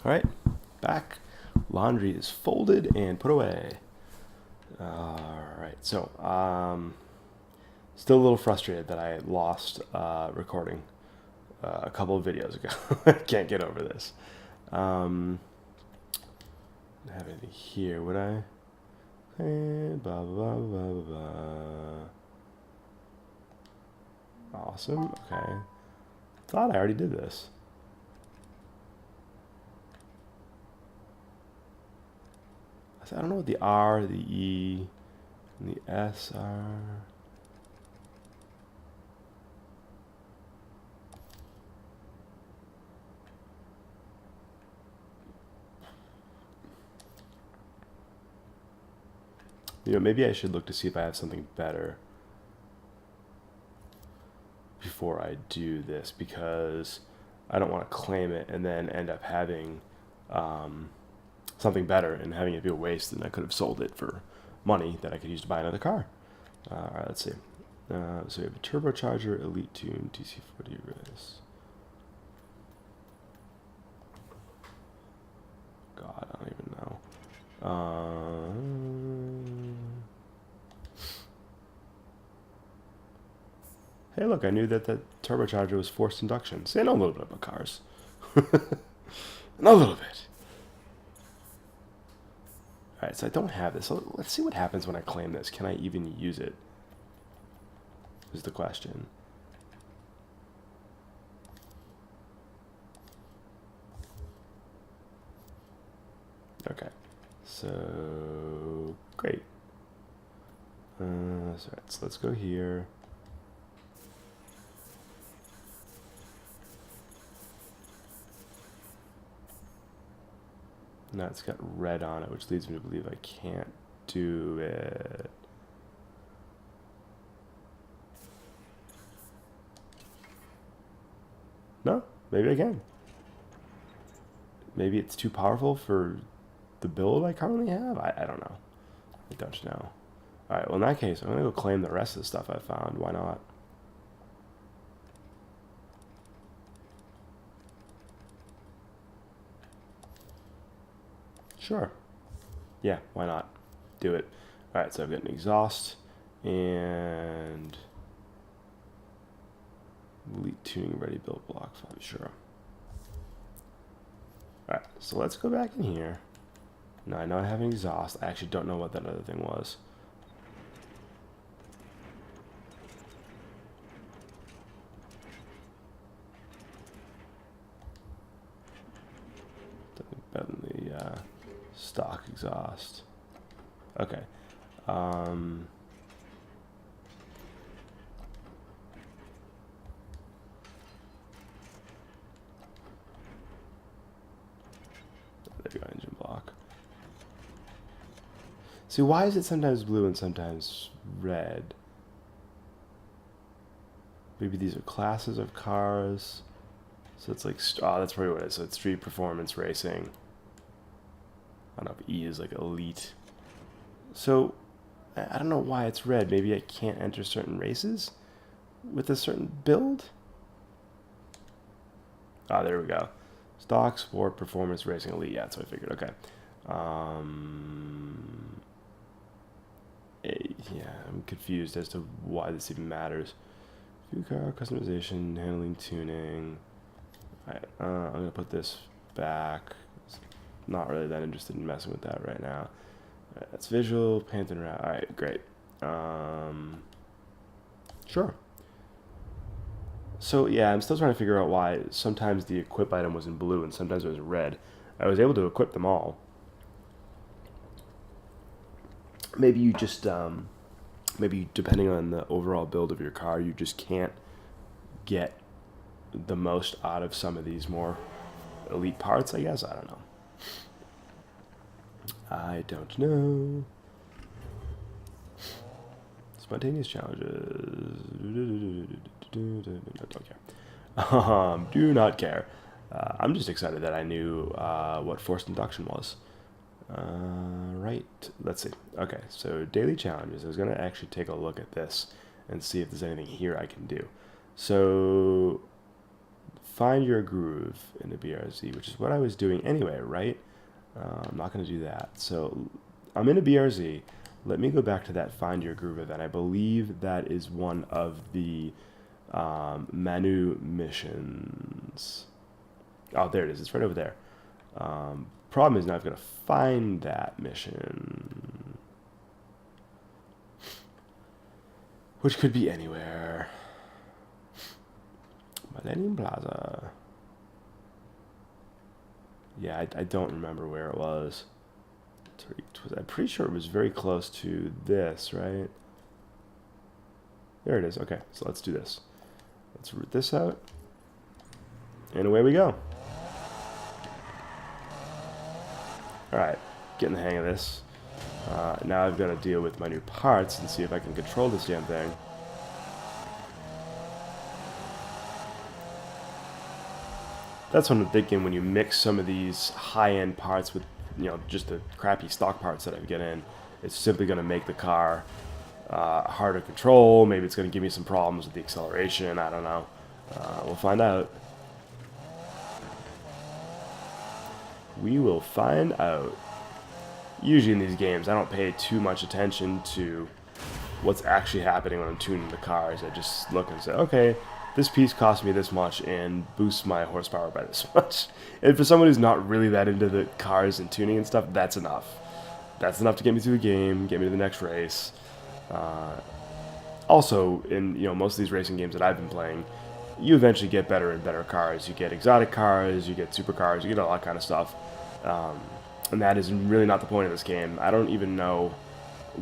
All right, back. Laundry is folded and put away. All right, so still a little frustrated that I lost recording a couple of videos ago. I can't get over this. Have anything here, would I? Blah, blah, blah, blah, blah. Awesome, okay. Thought I already did this. I don't know what the R, the E, and the S are. You know, maybe I should look to see if I have something better before I do this, because I don't want to claim it and then end up having something better and having it be a waste, and I could have sold it for money that I could use to buy another car. All right, let's see. So we have a turbocharger, elite tune, TC40 race. God, I don't even know. Hey, look, I knew that the turbocharger was forced induction. See, I know a little bit about cars. A little bit. All right, so I don't have this. So let's see what happens when I claim this. Can I even use it? Is the question. Okay, so great. So let's go here. Now it's got red on it, which leads me to believe I can't do it. No, maybe I can. Maybe it's too powerful for the build I currently have? I don't know. I don't know. Alright, well in that case, I'm going to go claim the rest of the stuff I found. Why not? Sure. Yeah, why not? Do it. Alright, so I've got an exhaust and elite tuning ready build block 5. Sure. Alright, so let's go back in here. Now I know I have an exhaust. I actually don't know what that other thing was. Better than the stock exhaust. Okay. There you go, engine block. See, why is it sometimes blue and sometimes red? Maybe these are classes of cars. So it's like, oh, that's probably what it is. So it's street performance racing. I don't know if E is like elite. So I don't know why it's red. Maybe I can't enter certain races with a certain build? Ah, there we go. Stock, sport, performance, racing, elite. Yeah, that's what I figured. Okay. Yeah, I'm confused as to why this even matters. View car, customization, handling, tuning. Alright, I'm going to put this back. Not really that interested in messing with that right now. Right, that's visual, paint and wrap. Alright, great. Sure. So yeah, I'm still trying to figure out why sometimes the equip item was in blue and sometimes it was red. I was able to equip them all. Maybe you just, maybe depending on the overall build of your car, you just can't get the most out of some of these more elite parts, I guess. I don't know. I don't know. Spontaneous challenges. Don't care. Do not care. I'm just excited that I knew what forced induction was. Right. Let's see. Okay, so daily challenges. I was going to actually take a look at this and see if there's anything here I can do. So find your groove in the BRZ, which is what I was doing anyway, right? I'm not going to do that. So I'm in a BRZ. Let me go back to that find your groove event. I believe that is one of the Manu missions. Oh, there it is. It's right over there. Problem is now I've got to find that mission, which could be anywhere. Millennium Plaza. Yeah, I don't remember where it was. I'm pretty sure it was very close to this, right? There it is. Okay, so let's do this. Let's root this out. And away we go. Alright, getting the hang of this. Now I've got to deal with my new parts and see if I can control this damn thing. That's what I'm thinking when you mix some of these high-end parts with, you know, just the crappy stock parts that I get in. It's simply going to make the car harder to control. Maybe it's going to give me some problems with the acceleration. I don't know. We'll find out. We will find out. Usually in these games, I don't pay too much attention to what's actually happening when I'm tuning the cars. I just look and say, okay, this piece cost me this much and boosts my horsepower by this much. And for someone who's not really that into the cars and tuning and stuff, that's enough. That's enough to get me through the game, get me to the next race. Also, in most of these racing games that I've been playing, you eventually get better and better cars. You get exotic cars, you get supercars, you get all that kind of stuff. And that is really not the point of this game. I don't even know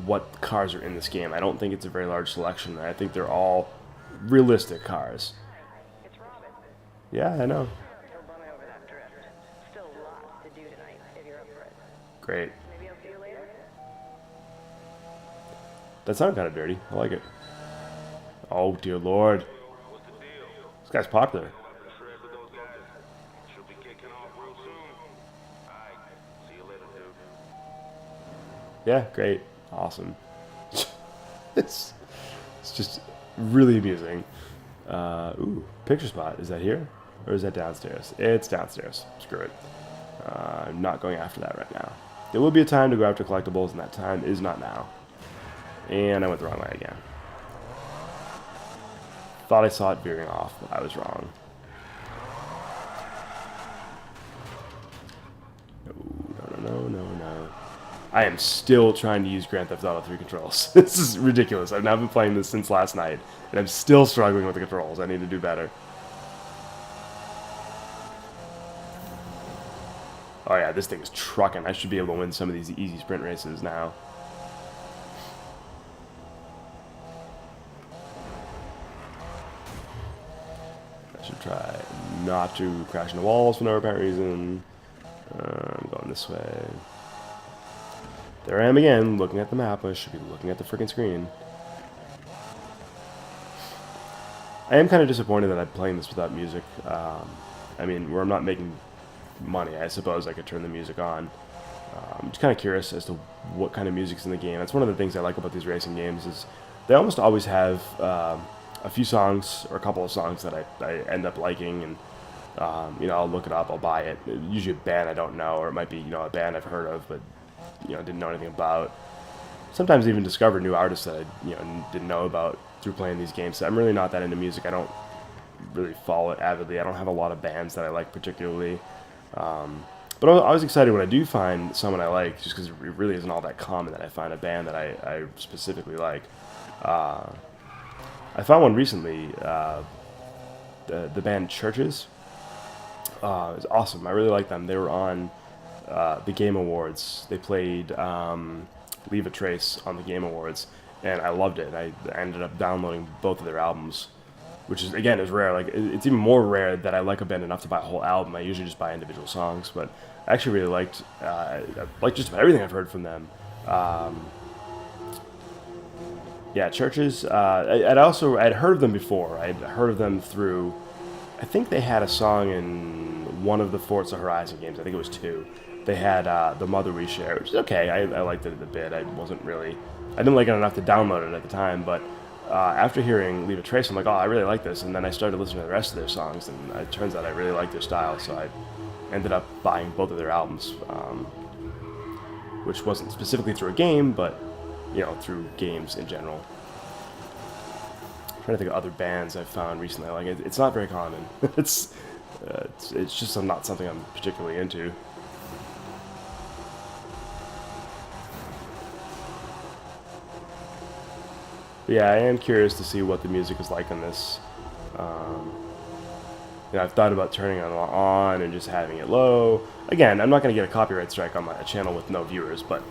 what cars are in this game. I don't think it's a very large selection. I think they're all realistic cars. Yeah, I know. Great. That sounded kind of dirty. I like it. Oh, dear Lord. This guy's popular. Yeah, great. Awesome. It's just really amusing. Ooh, picture spot. Is that here? Or is that downstairs? It's downstairs. Screw it. I'm not going after that right now. There will be a time to go after collectibles, and that time is not now. And I went the wrong way again. Thought I saw it veering off, but I was wrong. No. I am still trying to use Grand Theft Auto 3 controls. This is ridiculous. I've now been playing this since last night, and I'm still struggling with the controls. I need to do better. Oh yeah, this thing is trucking. I should be able to win some of these easy sprint races now. I should try not to crash into walls for no apparent reason. I'm going this way. There I am again, looking at the map. I should be looking at the freaking screen. I am kind of disappointed that I'm playing this without music. I mean, where I'm not making money, I suppose I could turn the music on. I'm just kind of curious as to what kind of music's in the game. That's one of the things I like about these racing games is they almost always have a few songs or a couple of songs that I end up liking, and I'll look it up, I'll buy it. Usually a band I don't know, or it might be a band I've heard of, but didn't know anything about. Sometimes even discover new artists that I didn't know about through playing these games. So I'm really not that into music. I don't really follow it avidly. I don't have a lot of bands that I like particularly. But I was excited when I do find someone I like, just because it really isn't all that common that I find a band that I specifically like. I found one recently, the band Churches. It was awesome. I really like them. They were on the Game Awards. They played Leave a Trace on the Game Awards, and I loved it. I ended up downloading both of their albums, which is, again, is rare. Like, it's even more rare that I like a band enough to buy a whole album. I usually just buy individual songs, but I actually really liked just about everything I've heard from them. Yeah, Churches. I'd heard of them before. I'd heard of them through, I think they had a song in one of the Forza Horizon games. I think it was 2. They had The Mother We Share, which is okay. I liked it a bit. I didn't like it enough to download it at the time, but after hearing Leave a Trace, I'm like, oh, I really like this. And then I started listening to the rest of their songs, and it turns out I really like their style. So I ended up buying both of their albums, which wasn't specifically through a game, but through games in general. I'm trying to think of other bands I've found recently. Like it's not very common. it's just not something I'm particularly into. But yeah, I am curious to see what the music is like on this. I've thought about turning it on and just having it low. Again, I'm not going to get a copyright strike on my channel with no viewers, but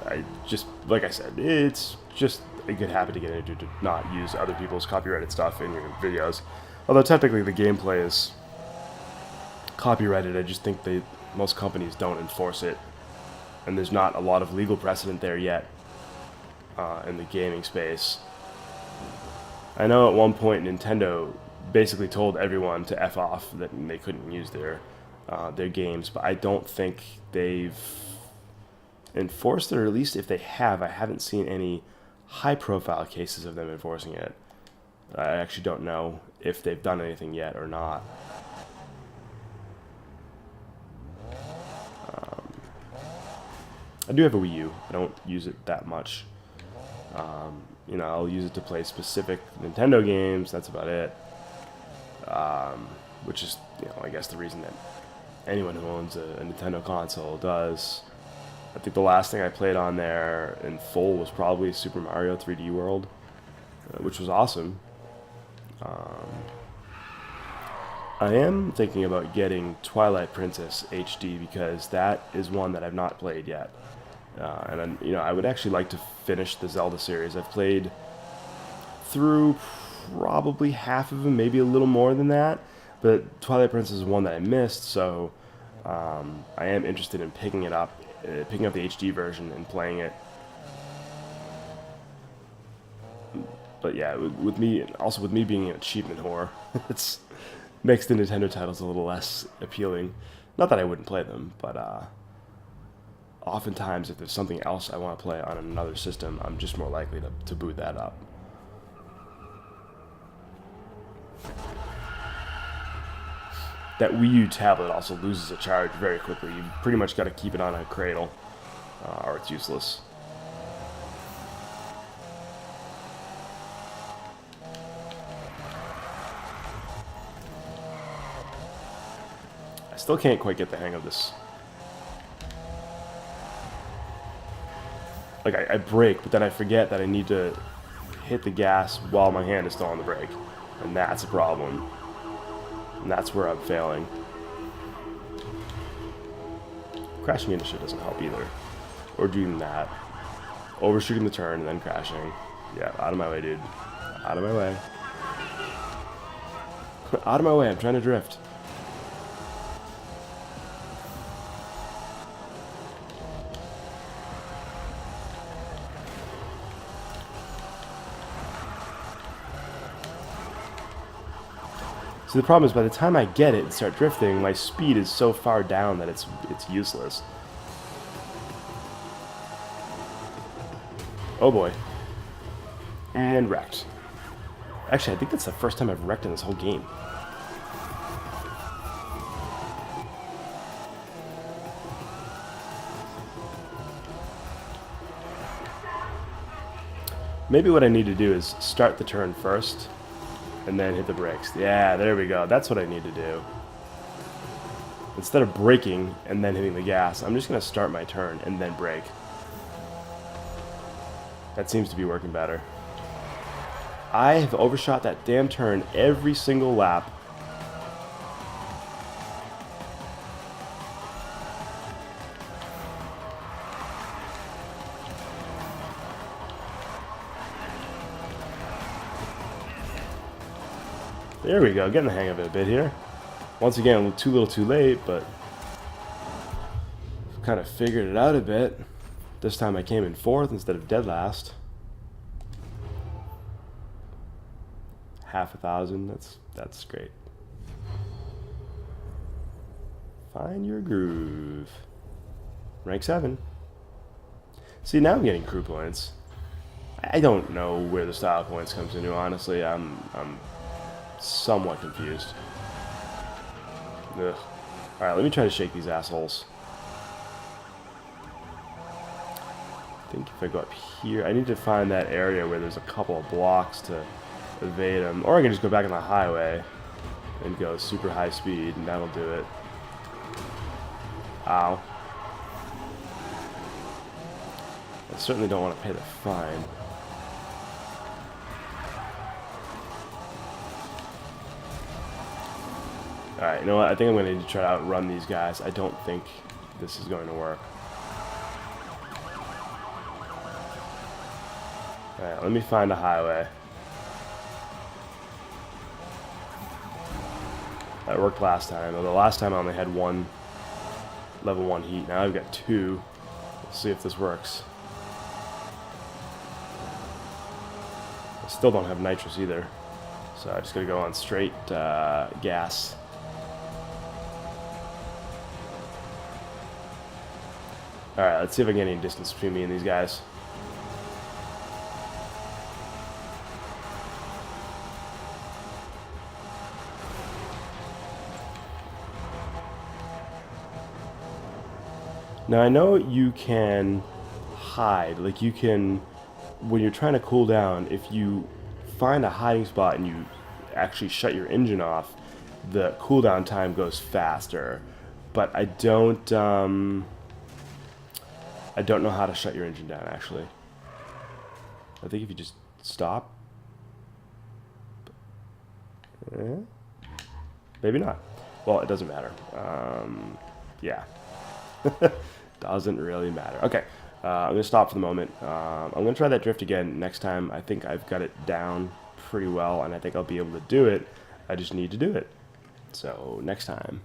I just, like I said, it's just a good habit to get into to not use other people's copyrighted stuff in your videos. Although technically the gameplay is copyrighted, I just think most companies don't enforce it, and there's not a lot of legal precedent there yet in the gaming space. I know at one point Nintendo basically told everyone to F off, that they couldn't use their games, but I don't think they've enforced it, or at least if they have, I haven't seen any high-profile cases of them enforcing it. I actually don't know if they've done anything yet or not. I do have a Wii U. I don't use it that much. I'll use it to play specific Nintendo games. That's about it. Which is, I guess the reason that anyone who owns a Nintendo console does. I think the last thing I played on there in full was probably Super Mario 3D World, which was awesome. I am thinking about getting Twilight Princess HD because that is one that I've not played yet. And I would actually like to finish the Zelda series. I've played through probably half of them, maybe a little more than that. But Twilight Princess is one that I missed, so I am interested in picking up the HD version and playing it. But yeah, with me being an achievement whore, it makes the Nintendo titles a little less appealing. Not that I wouldn't play them, but oftentimes if there's something else I want to play on another system, I'm just more likely to boot that up. That Wii U tablet also loses a charge very quickly. You pretty much got to keep it on a cradle, or it's useless. I still can't quite get the hang of this. Like, I brake, but then I forget that I need to hit the gas while my hand is still on the brake. And that's a problem. And that's where I'm failing. Crashing into shit doesn't help either. Or doing that. Overshooting the turn and then crashing. Yeah, out of my way, dude. Out of my way. Out of my way, I'm trying to drift. So the problem is, by the time I get it and start drifting, my speed is so far down that it's useless. Oh boy. And wrecked. Actually, I think that's the first time I've wrecked in this whole game. Maybe what I need to do is start the turn first, and then hit the brakes. Yeah, there we go. That's what I need to do. Instead of braking and then hitting the gas, I'm just going to start my turn and then brake. That seems to be working better. I have overshot that damn turn every single lap. There we go, getting the hang of it a bit here. Once again, too little too late, but kind of figured it out a bit. This time I came in 4th instead of dead last. Half 1,000, that's great. Find your groove. Rank 7. See, now I'm getting crew points. I don't know where the style points comes into, honestly. I'm somewhat confused. Ugh. Alright, let me try to shake these assholes. I think if I go up here, I need to find that area where there's a couple of blocks to evade them. Or I can just go back on the highway and go super high speed, and that'll do it. Ow. I certainly don't want to pay the fine. Alright, you know what? I think I'm going to need to try to outrun these guys. I don't think this is going to work. Alright, let me find a highway. That worked last time, although last time I only had one level 1 heat. Now I've got 2. Let's see if this works. I still don't have nitrous either, so I just gotta go on straight gas. Alright, let's see if I can get any distance between me and these guys. Now I know you can hide, like you can, when you're trying to cool down, if you find a hiding spot and you actually shut your engine off, the cooldown time goes faster. But I don't know how to shut your engine down, actually. I think if you just stop. Maybe not. Well, it doesn't matter. Yeah. Doesn't really matter. Okay. I'm going to stop for the moment. I'm going to try that drift again next time. I think I've got it down pretty well, and I think I'll be able to do it. I just need to do it. So, next time.